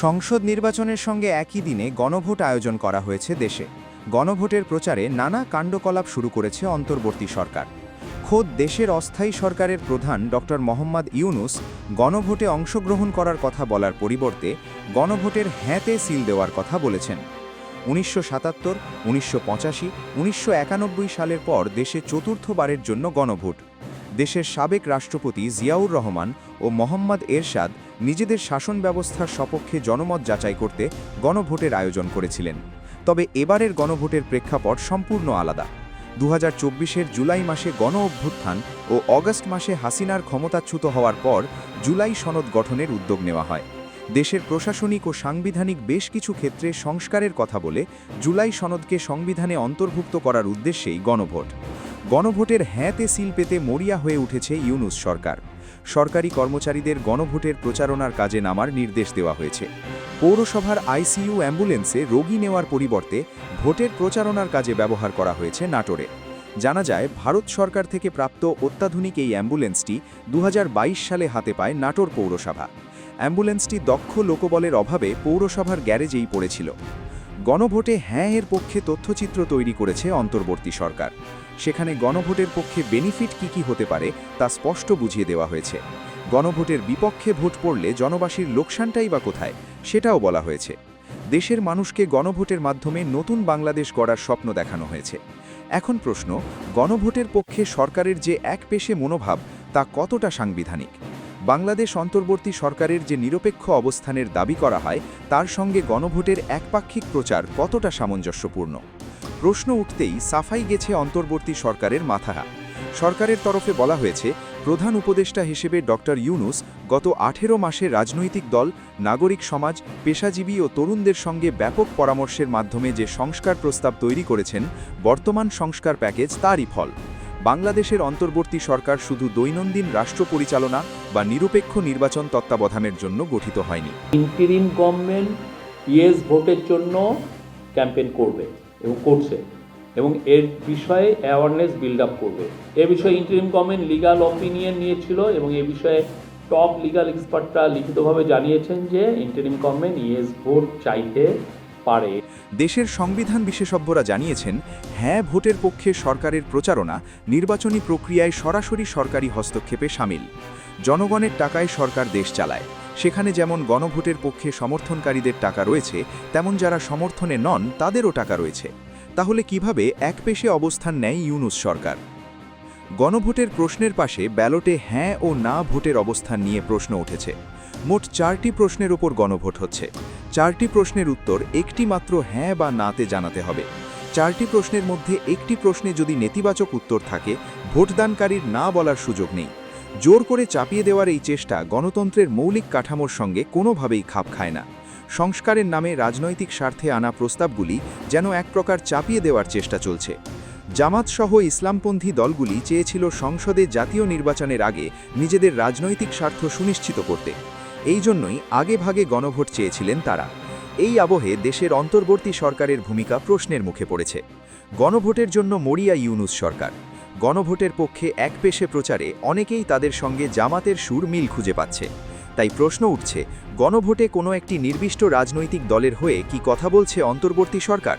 সংসদ নির্বাচনের সঙ্গে একই দিনে গণভোট আয়োজন করা হয়েছে দেশে। গণভোটের প্রচারে নানা কাণ্ডকলাপ শুরু করেছে অন্তর্বর্তী সরকার। খোদ দেশের অস্থায়ী সরকারের প্রধান ডক্টর মোহাম্মদ ইউনুস গণভোটে অংশগ্রহণ করার কথা বলার পরিবর্তে গণভোটের হ্যাঁতে সিল দেওয়ার কথা বলেছেন। ১৯৭৭, ১৯৮৫, ১৯৯১ সালের পর দেশে চতুর্থবারের জন্য গণভোট। দেশের সাবেক রাষ্ট্রপতি জিয়াউর রহমান ও মোহাম্মদ এরশাদ নিজেদের শাসন ব্যবস্থার সপক্ষে জনমত যাচাই করতে গণভোটের আয়োজন করেছিলেন। তবে এবারের গণভোটের প্রেক্ষাপট সম্পূর্ণ আলাদা। ২০২৪-এর জুলাই মাসে গণ অভ্যুত্থান ও অগস্ট মাসে হাসিনার ক্ষমতাচ্যুত হওয়ার পর জুলাই সনদ গঠনের উদ্যোগ নেওয়া হয়। দেশের প্রশাসনিক ও সাংবিধানিক বেশ কিছু ক্ষেত্রে সংস্কারের কথা বলে জুলাই সনদকে সংবিধানে অন্তর্ভুক্ত করার উদ্দেশ্যেই গণভোট। গণভোটের হ্যাঁতে সিল পেতে মরিয়া হয়ে উঠেছে ইউনুস সরকার। সরকারি কর্মচারীদের গণভোটের প্রচারণার কাজে নামার নির্দেশ দেওয়া হয়েছে। পৌরসভার আইসিইউ অ্যাম্বুলেন্সে রোগী নেওয়ার পরিবর্তে ভোটের প্রচারণার কাজে ব্যবহার করা হয়েছে নাটোরে। জানা যায়, ভারত সরকার থেকে প্রাপ্ত অত্যাধুনিক এই অ্যাম্বুলেন্সটি ২০২২ সালে হাতে পায় নাটোর পৌরসভা। অ্যাম্বুলেন্সটি দক্ষ লোকবলের অভাবে পৌরসভার গ্যারেজেই পড়েছিল। গণভোটে হ্যাঁ এর পক্ষে তথ্যচিত্র তৈরি করেছে অন্তর্বর্তী সরকার। সেখানে গণভোটের পক্ষে বেনিফিট কি হতে পারে তা স্পষ্ট বুঝিয়ে দেওয়া হয়েছে। গণভোটের বিপক্ষে ভোট পড়লে জনবাসীর লোকসানটাই বা কোথায়, সেটাও বলা হয়েছে। দেশের মানুষকে গণভোটের মাধ্যমে নতুন বাংলাদেশ গড়ার স্বপ্ন দেখানো হয়েছে। এখন প্রশ্ন, গণভোটের পক্ষে সরকারের যে একপেশে মনোভাব তা কতটা সাংবিধানিক? বাংলাদেশ অন্তর্বর্তী সরকারের যে নিরপেক্ষ অবস্থানের দাবি করা হয় তার সঙ্গে গণভোটের একপাক্ষিক প্রচার কতটা সামঞ্জস্যপূর্ণ? প্রশ্ন উঠতেই সাফাই গেছে অন্তর্বর্তী সরকারের মাথা। সরকারের তরফে বলা হয়েছে, প্রধান উপদেষ্টা হিসেবে ডক্টর ইউনুস গত ১৮ মাসে রাজনৈতিক দল, নাগরিক সমাজ, পেশাজীবী ও তরুণদের সঙ্গে ব্যাপক পরামর্শের মাধ্যমে যে সংস্কার প্রস্তাব তৈরি করেছেন, বর্তমান সংস্কার প্যাকেজ তারই ফল। বাংলাদেশের অন্তর্বর্তী সরকার শুধু দৈনন্দিন রাষ্ট্র পরিচালনা বা নিরপেক্ষ নির্বাচন তত্ত্বাবধানের জন্য গঠিত হয়নি। ইন্টারিম গভর্নমেন্ট ইয়েস ভোটের জন্য ক্যাম্পেইন করবে এবং করছে, এবং এর বিষয়ে অ্যাওয়ারনেস বিল্ড আপ করবে। এ বিষয়ে ইন্টারিম গভর্নমেন্ট লিগাল অপিনিয়ন নিয়েছিল এবং এ বিষয়ে টপ লিগাল এক্সপার্টরা লিখিতভাবে জানিয়েছেন যে ইন্টারিম গভর্নমেন্ট ইয়েস ভোট চাইতে পারে। দেশের সংবিধান বিশেষজ্ঞরা জানিয়েছেন, হ্যাঁ ভোটের পক্ষে সরকারের প্রচারণা নির্বাচনী প্রক্রিয়ায় সরাসরি সরকারি হস্তক্ষেপে শামিল। জনগণের টাকায় সরকার দেশ চালায়। সেখানে যেমন গণভোটের পক্ষে সমর্থনকারীদের টাকা রয়েছে, তেমন যারা সমর্থনে নন তাদেরও টাকা রয়েছে। তাহলে কিভাবে একপেশে অবস্থান নেয় ইউনুস সরকার? গণভোটের প্রশ্নের পাশে ব্যালটে হ্যাঁ ও না ভোটের অবস্থান নিয়ে প্রশ্ন উঠেছে। মোট 4টি প্রশ্নের ওপর গণভোট হচ্ছে। 4টি প্রশ্নের উত্তর একটি মাত্র হ্যাঁ বা নাতে জানাতে হবে। 4টি প্রশ্নের মধ্যে একটি প্রশ্নে যদি নেতিবাচক উত্তর থাকে, ভোটদানকারীর না বলার সুযোগ নেই। জোর করে চাপিয়ে দেওয়ার এই চেষ্টা গণতন্ত্রের মৌলিক কাঠামোর সঙ্গে কোনোভাবেই খাপ খায় না। সংস্কারের নামে রাজনৈতিক স্বার্থে আনা প্রস্তাবগুলি যেন এক প্রকার চাপিয়ে দেওয়ার চেষ্টা চলছে। জামাতসহ ইসলামপন্থী দলগুলি চেয়েছিল সংসদে জাতীয় নির্বাচনের আগে নিজেদের রাজনৈতিক স্বার্থ সুনিশ্চিত করতে। এই জন্যই আগেভাগে গণভোট চেয়েছিলেন তারা। এই আবহে দেশের অন্তর্বর্তী সরকারের ভূমিকা প্রশ্নের মুখে পড়েছে। গণভোটের জন্য মরিয়া ইউনুস সরকার। গণভোটের পক্ষে একপেশে প্রচারে অনেকেই তাদের সঙ্গে জামাতের সুর মিল খুঁজে পাচ্ছে। তাই প্রশ্ন উঠছে, গণভোটে কোনো একটি নির্দিষ্ট রাজনৈতিক দলের হয়ে কি কথা বলছে অন্তর্বর্তী সরকার?